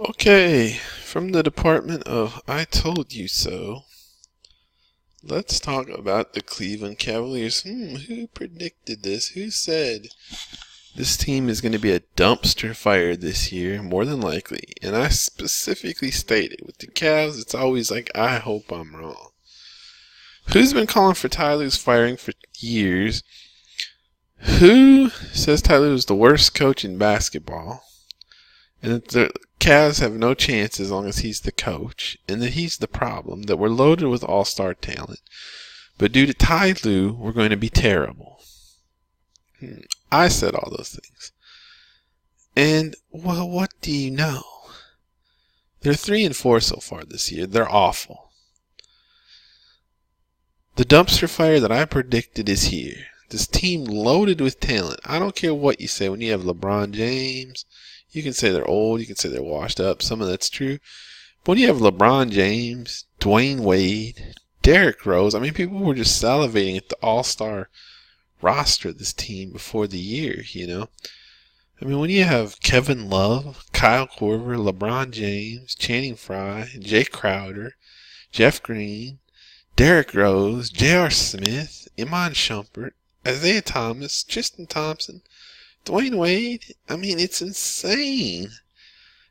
Okay, from the department of I Told You So, let's talk about the Cleveland Cavaliers. Who predicted this? Who said this team is going to be a dumpster fire this year? More than likely. And I specifically stated, with the Cavs, it's always like, I hope I'm wrong. Who's been calling for Ty Lue's firing for years? Who says Ty Lue is the worst coach in basketball? And that the Cavs have no chance as long as he's the coach, and that he's the problem, that we're loaded with all-star talent. But due to Ty Lue, we're going to be terrible. I said all those things. And, well, what do you know? They're 3-4 so far this year. They're awful. The dumpster fire that I predicted is here. This team loaded with talent. I don't care what you say. When you have LeBron James, you can say they're old, you can say they're washed up. Some of that's true. But when you have LeBron James, Dwayne Wade, Derrick Rose, people were just salivating at the all-star roster of this team before the year, when you have Kevin Love, Kyle Korver, LeBron James, Channing Frye, Jay Crowder, Jeff Green, Derrick Rose, J.R. Smith, Iman Shumpert, Isaiah Thomas, Tristan Thompson, Dwayne Wade, it's insane.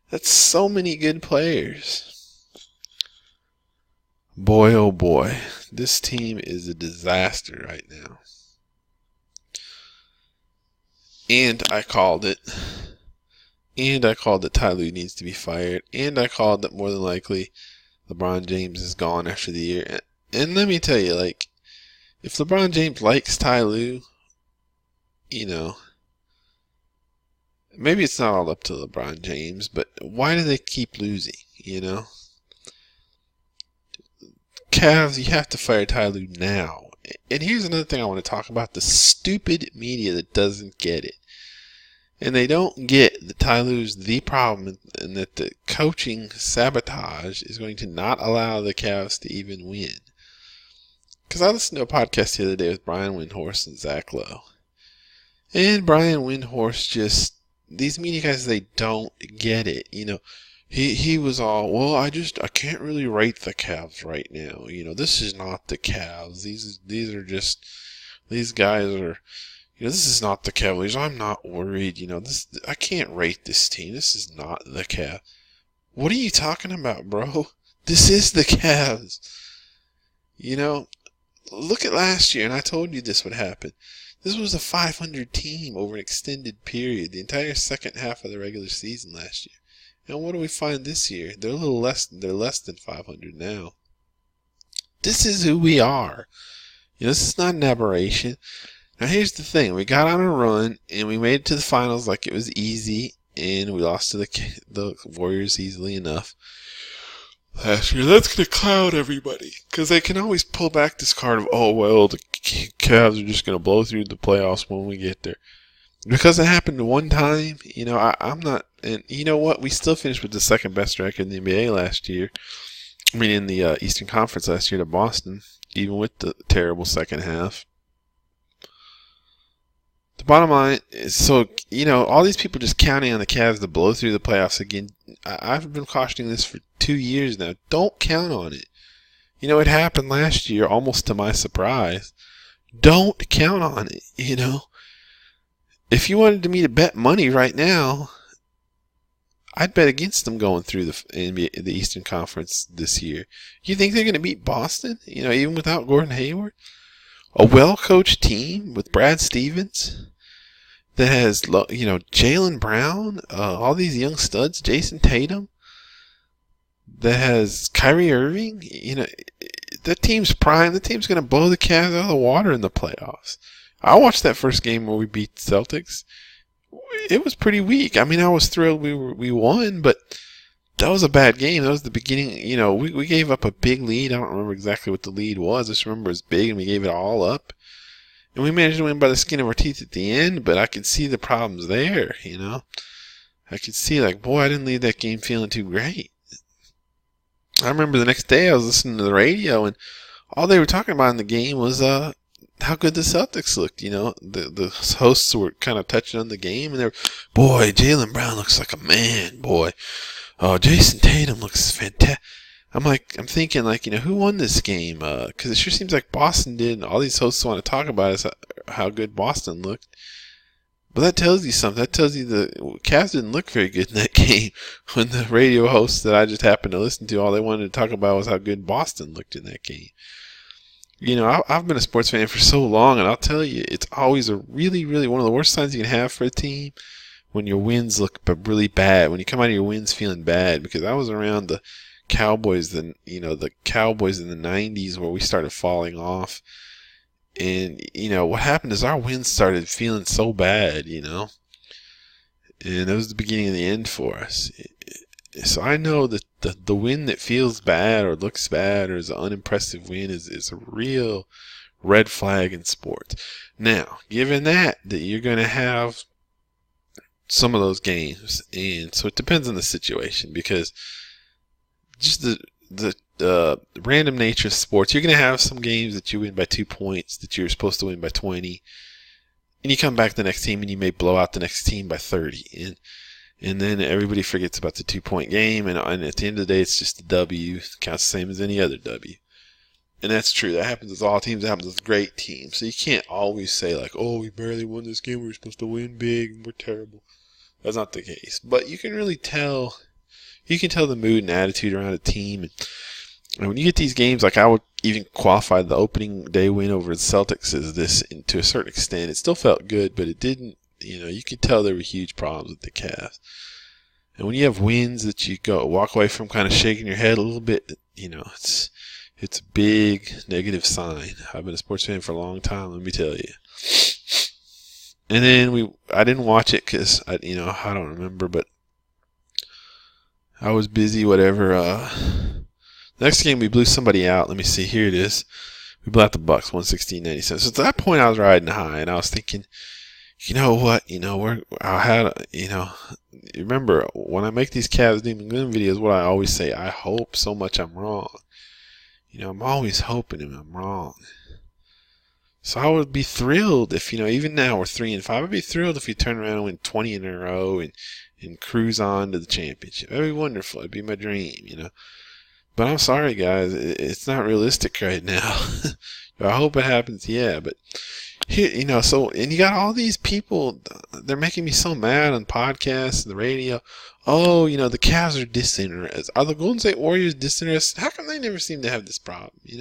That's so many good players. Boy, oh boy, this team is a disaster right now. And I called it. And I called that Ty Lue needs to be fired. And I called that more than likely LeBron James is gone after the year. And let me tell you, if LeBron James likes Ty Lue, maybe it's not all up to LeBron James, but why do they keep losing, Cavs, you have to fire Ty Lue now. And here's another thing I want to talk about, the stupid media that doesn't get it. And they don't get that Ty Lue's the problem and that the coaching sabotage is going to not allow the Cavs to even win. Because I listened to a podcast the other day with Brian Windhorst and Zach Lowe. And Brian Windhorst these media guys, they don't get it. He was all, well, I can't really rate the Cavs right now. This is not the Cavs. These guys are, this is not the Cavaliers. I'm not worried. I can't rate this team. This is not the Cavs. What are you talking about, bro? This is the Cavs. Look at last year, and I told you this would happen. This was a 500 team over an extended period, the entire second half of the regular season last year. And what do we find this year? They're less than 500 now. This is who we are. This is not an aberration. Now here's the thing. We got on a run, and we made it to the finals like it was easy, and we lost to the Warriors easily enough last year. That's going to cloud everybody, because they can always pull back this card of, oh, well, the Cavs are just going to blow through the playoffs when we get there. Because it happened one time, I'm not, and you know what? We still finished with the second best record in the NBA last year. In the Eastern Conference last year to Boston, even with the terrible second half. The bottom line is, all these people just counting on the Cavs to blow through the playoffs again. I've been cautioning this for 2 years now. Don't count on it. It happened last year, almost to my surprise. Don't count on it, If you wanted me to bet money right now, I'd bet against them going through the NBA, the Eastern Conference this year. You think they're going to beat Boston, even without Gordon Hayward? A well-coached team with Brad Stevens that has, Jaylen Brown, all these young studs, Jason Tatum, that has Kyrie Irving. That team's prime. The team's going to blow the Cavs out of the water in the playoffs. I watched that first game where we beat the Celtics. It was pretty weak. I was thrilled we won, but that was a bad game. That was the beginning. We gave up a big lead. I don't remember exactly what the lead was. I just remember it was big, and we gave it all up. And we managed to win by the skin of our teeth at the end, but I could see the problems there, I could see, I didn't leave that game feeling too great. I remember the next day I was listening to the radio, and all they were talking about in the game was how good the Celtics looked. The hosts were kind of touching on the game, and they were, boy, Jaylen Brown looks like a man, boy. oh, Jason Tatum looks fantastic. I'm thinking, like, who won this game? Because it sure seems like Boston did, and all these hosts want to talk about is how good Boston looked. But that tells you something. That tells you the Cavs didn't look very good in that game when the radio hosts that I just happened to listen to, all they wanted to talk about was how good Boston looked in that game. I've been a sports fan for so long, and I'll tell you, it's always a really, really one of the worst signs you can have for a team when your wins look really bad, when you come out of your wins feeling bad, because I was around the Cowboys, the Cowboys in the 90s where we started falling off. And, what happened is our wins started feeling so bad, and it was the beginning of the end for us. So I know that the win that feels bad or looks bad or is an unimpressive win is a real red flag in sports. Now, given that you're going to have some of those games, and so it depends on the situation, because just the random nature of sports, you're going to have some games that you win by 2 points that you're supposed to win by 20, and you come back the next team and you may blow out the next team by 30, and then everybody forgets about the 2-point game, and at the end of the day, it's just a W. It counts the same as any other W. And that's true. That happens with all teams. That happens with great teams. So you can't always say, like, oh, we barely won this game. We were supposed to win big, and we're terrible. That's not the case. But you can really tell. You can tell the mood and attitude around a team. And when you get these games, like I would even qualify the opening day win over the Celtics as this, and to a certain extent. It still felt good, but it didn't. You could tell there were huge problems with the Cavs. And when you have wins that you walk away from kind of shaking your head a little bit, it's a big negative sign. I've been a sports fan for a long time, let me tell you. And then I didn't watch it because I don't remember, but I was busy, whatever. Next game, we blew somebody out. Let me see. Here it is. We blew out the Bucks, 116-97. So at that point, I was riding high, and I was thinking, you know what? Remember, when I make these Cavs Doom and Gloom videos, what I always say, I hope so much I'm wrong. I'm always hoping I'm wrong. So I would be thrilled if, even now we're 3-5, I'd be thrilled if you turn around and win 20 in a row and cruise on to the championship. That'd be wonderful. It'd be my dream, But I'm sorry, guys. It's not realistic right now. I hope it happens, yeah. But here, and you got all these people. They're making me so mad on podcasts and the radio. Oh, the Cavs are disinterested. Are the Golden State Warriors disinterested? How come they never seem to have this problem? They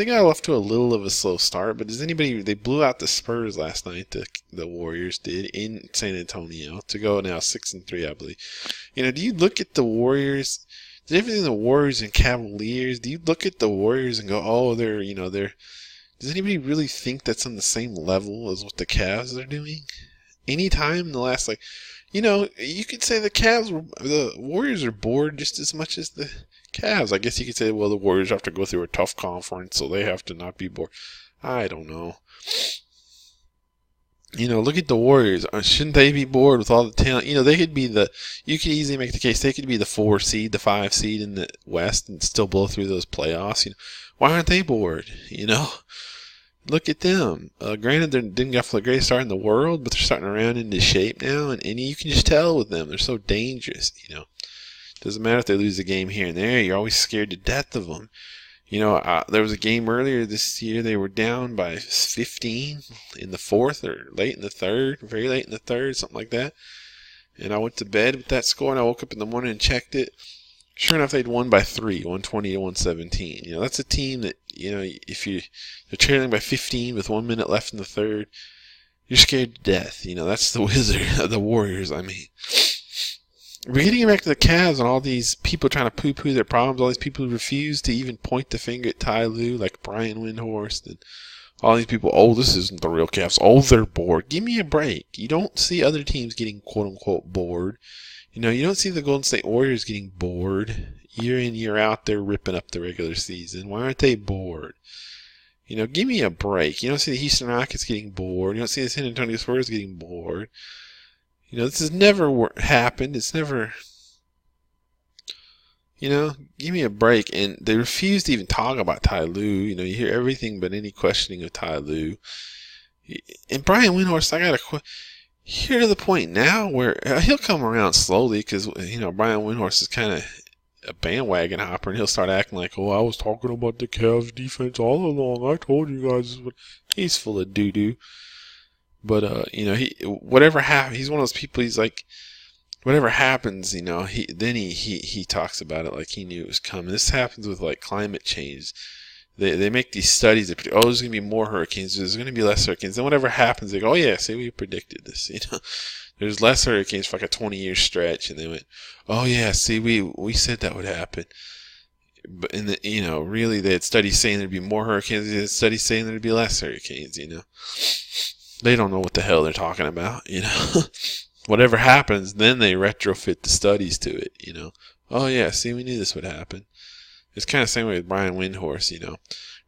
got off to a little of a slow start, but they blew out the Spurs last night, the Warriors did, in San Antonio, to go now 6-3, I believe. Do you look at the Warriors, the difference in the Warriors and Cavaliers, do you look at the Warriors and go, oh, does anybody really think that's on the same level as what the Cavs are doing? Anytime in the last, you could say the Warriors are bored just as much as the Cavs. I guess you could say, well, the Warriors have to go through a tough conference, so they have to not be bored. I don't know. Look at the Warriors. Shouldn't they be bored with all the talent? They could be you could easily make the case they could be the 4 seed, the 5 seed in the West and still blow through those playoffs. Why aren't they bored? Look at them. Granted, they didn't get the greatest start in the world, but they're starting to round into shape now, and you can just tell with them. They're so dangerous, Doesn't matter if they lose a game here and there. You're always scared to death of them. There was a game earlier this year. They were down by 15 in the fourth or late in the third, very late in the third, something like that. And I went to bed with that score, and I woke up in the morning and checked it. Sure enough, they'd won by 3, 120 to 117. That's a team that, if they're trailing by 15 with 1 minute left in the third, you're scared to death. That's the the Warriors, I mean. We're getting back to the Cavs and all these people trying to poo-poo their problems, all these people who refuse to even point the finger at Ty Lue, like Brian Windhorst, and all these people, oh, this isn't the real Cavs. Oh, they're bored. Give me a break. You don't see other teams getting quote-unquote bored. You don't see the Golden State Warriors getting bored. Year in, year out, they're ripping up the regular season. Why aren't they bored? Give me a break. You don't see the Houston Rockets getting bored. You don't see the San Antonio Spurs getting bored. This has never happened. It's never, give me a break. And they refuse to even talk about Ty Lue. You hear everything but any questioning of Ty Lue. And Brian Windhorst, I got a question. You're to the point now where he'll come around slowly because, you know, Brian Windhorst is kind of a bandwagon hopper, and he'll start acting like, oh, I was talking about the Cavs defense all along. I told you guys. He's full of doo-doo. But, you know, whatever happens, he's one of those people, he's like, whatever happens, you know, he talks about it like he knew it was coming. This happens with, like, climate change. They make these studies that predict, oh, there's going to be more hurricanes, there's going to be less hurricanes. Then whatever happens, they go, oh, yeah, see, we predicted this, you know. There's less hurricanes for like a 20-year stretch, and they went, oh, yeah, see, we said that would happen. But, you know, really, they had studies saying there'd be more hurricanes, they had studies saying there'd be less hurricanes, you know. They don't know what the hell they're talking about, you know. Whatever happens, then they retrofit the studies to it, you know. Oh, yeah, see, we knew this would happen. It's kind of the same way with Brian Windhorst, you know.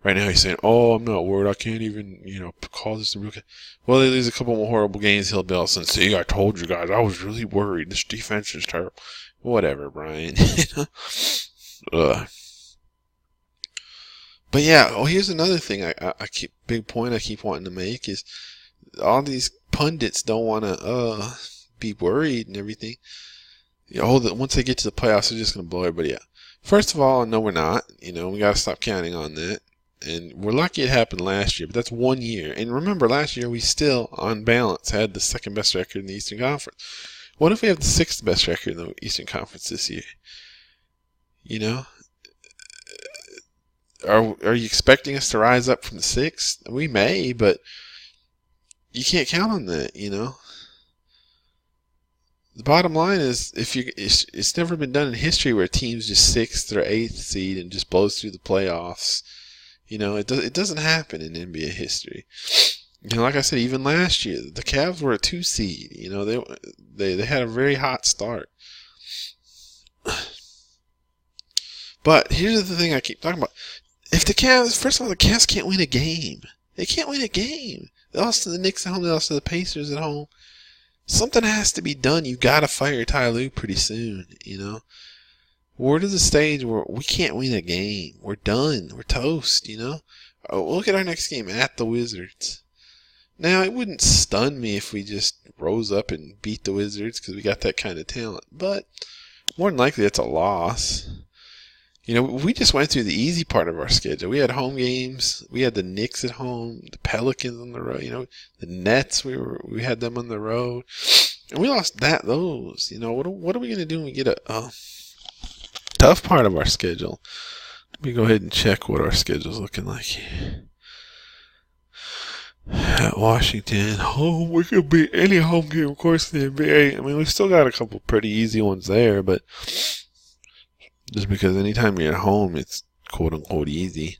Right now he's saying, oh, I'm not worried. I can't even, you know, call this a real game. Well, they lose a couple more horrible games. He'll be all of a sudden, see, I told you guys. I was really worried. This defense is terrible. Whatever, Brian. Ugh. But yeah, here's another thing big point I keep wanting to make is all these pundits don't want to be worried and everything. You know, once they get to the playoffs, they're just going to blow everybody out. First of all, no, we're not. You know, we got to stop counting on that. And we're lucky it happened last year, but that's 1 year. And remember, last year we still, on balance, had the second best record in the Eastern Conference. What if we have the sixth best record in the Eastern Conference this year? You know? Are you expecting us to rise up from the sixth? We may, but you can't count on that, you know? The bottom line is, it's never been done in history where a team's just sixth or eighth seed and just blows through the playoffs. You know, it doesn't happen in NBA history. You know, like I said, even last year, the Cavs were a 2 seed. You know, they had a very hot start. But here's the thing I keep talking about. If the Cavs, first of all, the Cavs can't win a game. They can't win a game. They lost to the Knicks at home. They lost to the Pacers at home. Something has to be done. You got to fire Ty Lue pretty soon, you know. We're to the stage where we can't win a game. We're done. We're toast, you know. Look at our next game at the Wizards. Now, it wouldn't stun me if we just rose up and beat the Wizards because we got that kind of talent. But more than likely, it's a loss. You know, we just went through the easy part of our schedule. We had home games. We had the Knicks at home, the Pelicans on the road. You know, the Nets. We had them on the road, and we lost those. You know, what are we gonna do when we get a tough part of our schedule? Let me go ahead and check what our schedule's looking like here. At Washington, home. We could beat any home game, of course, in the NBA. I mean, we still got a couple pretty easy ones there, but just because anytime you're at home, it's quote-unquote easy.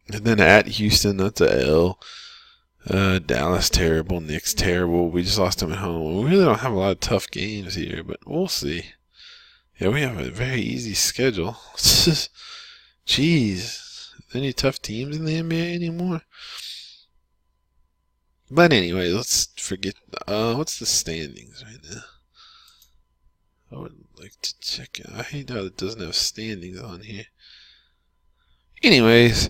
And then at Houston, that's a L. Dallas, terrible. Knicks, terrible. We just lost them at home. We really don't have a lot of tough games here, but we'll see. Yeah, we have a very easy schedule. Jeez. Any tough teams in the NBA anymore? But anyway, let's forget. What's the standings right now? I would like to check it. I hate how it doesn't have standings on here. Anyways,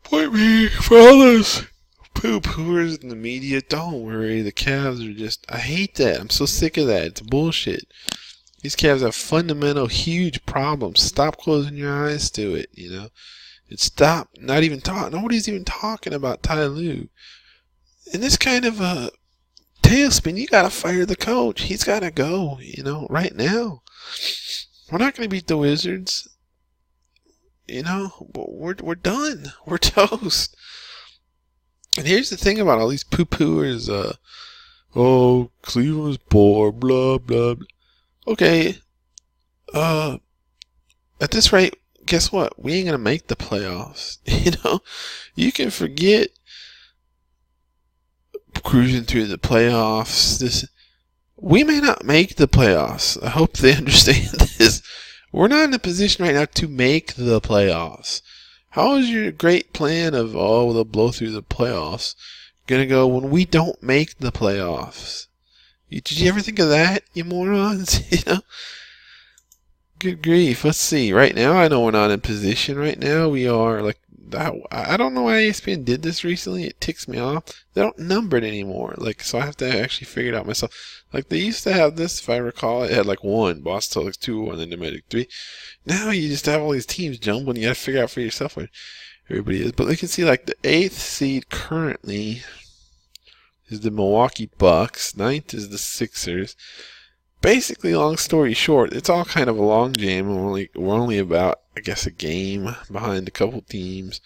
point me for all those poo-pooers in the media. Don't worry, the Cavs are just... I hate that. I'm so sick of that. It's bullshit. These Cavs have fundamental, huge problems. Stop closing your eyes to it, you know. And stop not even talking. Nobody's even talking about Ty Lue. In this kind of a tailspin, you gotta fire the coach. He's gotta go, you know, right now. We're not gonna beat the Wizards. You know, we're done. We're toast. And here's the thing about all these poo-pooers. Oh, Cleveland's poor, blah, blah, blah. Okay. At this rate, guess what? We ain't gonna make the playoffs. You know, you can forget cruising through the playoffs. We may not make the playoffs. I hope they understand this. We're not in a position right now to make the playoffs. How is your great plan of, they'll blow through the playoffs gonna go when we don't make the playoffs? Did you ever think of that, you morons? You know? Good grief. Let's see. Right now, I know we're not in position. Right now, we are like. I don't know why ESPN did this recently. It ticks me off. They don't number it anymore. Like, so I have to actually figure it out myself. Like, they used to have this, if I recall, it had like 1. Boston Celtics 2, and then they made it 3. Now you just have all these teams jumbled, and you got to figure out for yourself where everybody is. But you can see, like, the 8th seed currently is the Milwaukee Bucks. 9th is the Sixers. Basically, long story short, it's all kind of a long game. We're only about, I guess, a game behind a couple teams.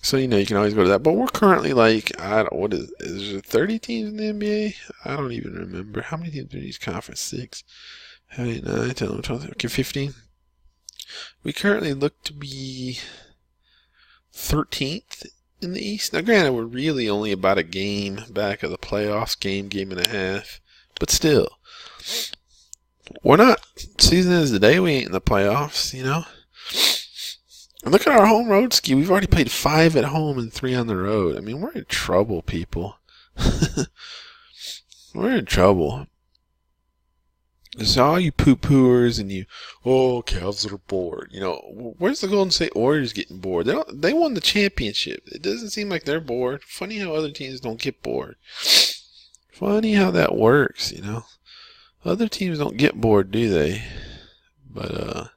So, you can always go to that. But we're currently like, what is there 30 teams in the NBA? I don't even remember. How many teams are in each conference? 6, 7, 8, 9, 10, 11, 12, okay, 15. We currently look to be 13th in the East. Now, granted, we're really only about a game back of the playoffs, game and a half. But still. We're not, season is the day we ain't in the playoffs, And look at our home road ski. We've already played 5 at home and 3 on the road. I mean, we're in trouble, people. We're in trouble. So all you poo-pooers and Cavs are bored. Where's the Golden State Warriors getting bored? They won the championship. It doesn't seem like they're bored. Funny how other teams don't get bored. Funny how that works, Other teams don't get bored, do they? But,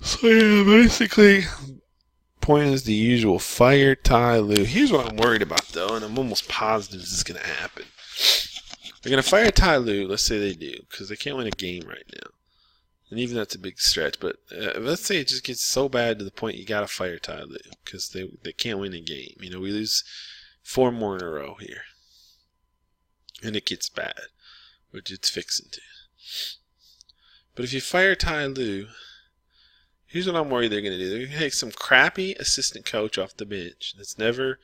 so yeah, basically, point is the usual. Fire Ty Lue. Here's what I'm worried about, though, and I'm almost positive this is going to happen. They're going to fire Ty Lue, let's say they do, because they can't win a game right now. And even that's a big stretch, but let's say it just gets so bad to the point you got to fire Ty Lue, because they can't win a game. We lose 4 more in a row here. And it gets bad, which it's fixing to. But if you fire Ty Lue, here's what I'm worried they're going to do. They're going to take some crappy assistant coach off the bench that's never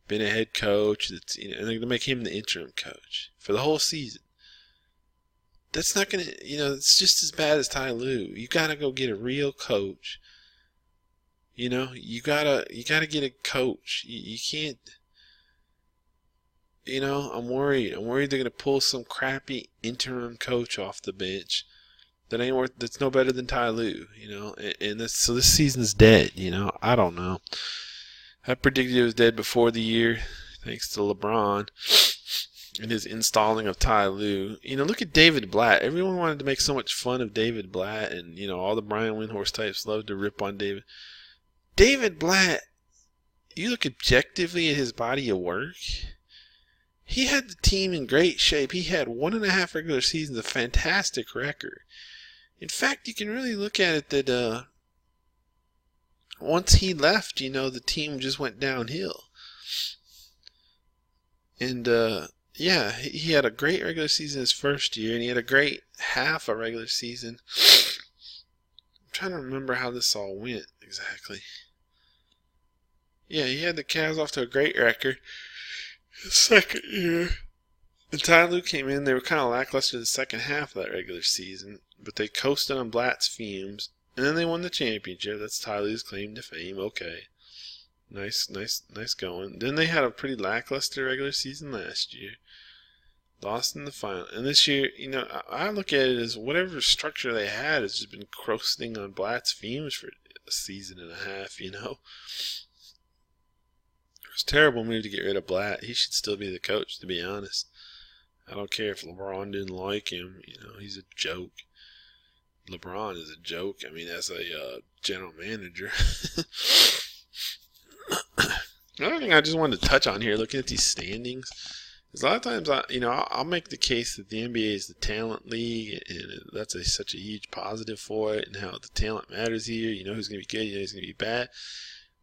been a head coach, and they're going to make him the interim coach for the whole season. That's not going to, it's just as bad as Ty Lue. You got to go get a real coach. You got to get a coach. You can't. I'm worried. I'm worried they're going to pull some crappy interim coach off the bench that's no better than Ty Lue, so this season's dead, I don't know. I predicted it was dead before the year, thanks to LeBron and his installing of Ty Lue. Look at David Blatt. Everyone wanted to make so much fun of David Blatt, and, all the Brian Windhorst types loved to rip on David. David Blatt, you look objectively at his body of work, he had the team in great shape. He had 1.5 regular seasons, a fantastic record. In fact, you can really look at it that once he left, the team just went downhill. And, he had a great regular season his first year, and he had a great half a regular season. I'm trying to remember how this all went exactly. Yeah, he had the Cavs off to a great record. His second year, and Ty Lue came in. They were kind of lackluster the second half of that regular season, but they coasted on Blatt's fumes, and then they won the championship. That's Ty Lue's claim to fame. Okay, nice going. Then they had a pretty lackluster regular season last year, lost in the final, and this year, I look at it as whatever structure they had has just been coasting on Blatt's fumes for a season and a half. It was a terrible move to get rid of Blatt. He should still be the coach, to be honest. I don't care if LeBron didn't like him. He's a joke. LeBron is a joke. I mean, as a general manager. Another thing I just wanted to touch on here, looking at these standings, is a lot of times, I'll make the case that the NBA is the talent league, and that's such a huge positive for it, and how the talent matters here. Who's going to be good, who's going to be bad.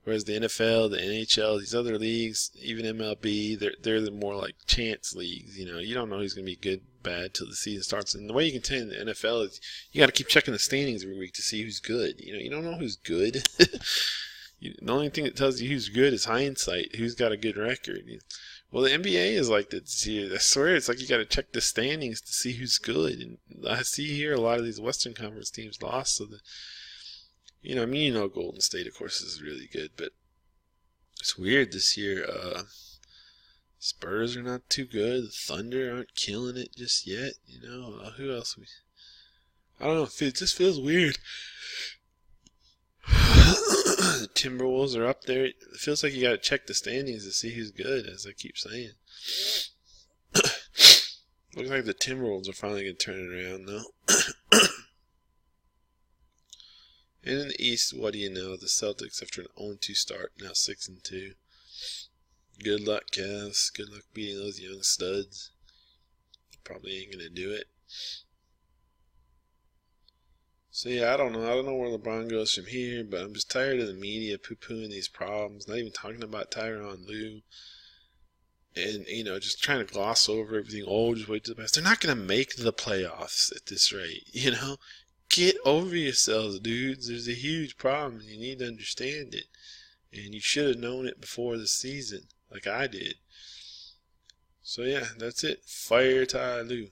Whereas the NFL, the NHL, these other leagues, even MLB, they're the more like chance leagues. You don't know who's going to be good, bad till the season starts. And the way you can tell in the NFL is you got to keep checking the standings every week to see who's good. You don't know who's good. The only thing that tells you who's good is hindsight. Who's got a good record. Well, the NBA is like that this year. I swear, it's like you got to check the standings to see who's good. And I see here a lot of these Western Conference teams lost, so that. Golden State, of course, is really good, but it's weird this year. Spurs are not too good. The Thunder aren't killing it just yet. You know, who else? I don't know. It just feels weird. The Timberwolves are up there. It feels like you got to check the standings to see who's good, as I keep saying. Looks like the Timberwolves are finally going to turn it around, though. And in the East, what do you know? The Celtics, after an 0-2 start, now 6-2. Good luck, Cavs. Good luck beating those young studs. Probably ain't going to do it. So yeah, I don't know. I don't know where LeBron goes from here, but I'm just tired of the media poo-pooing these problems, not even talking about TY LUE. And, you know, just trying to gloss over everything. Oh, just wait till the best. They're not going to make the playoffs at this rate, you know? Get over yourselves, dudes. There's a huge problem, and you need to understand it. And you should have known it before the season, like I did. So yeah, that's it. Fire TY LUE.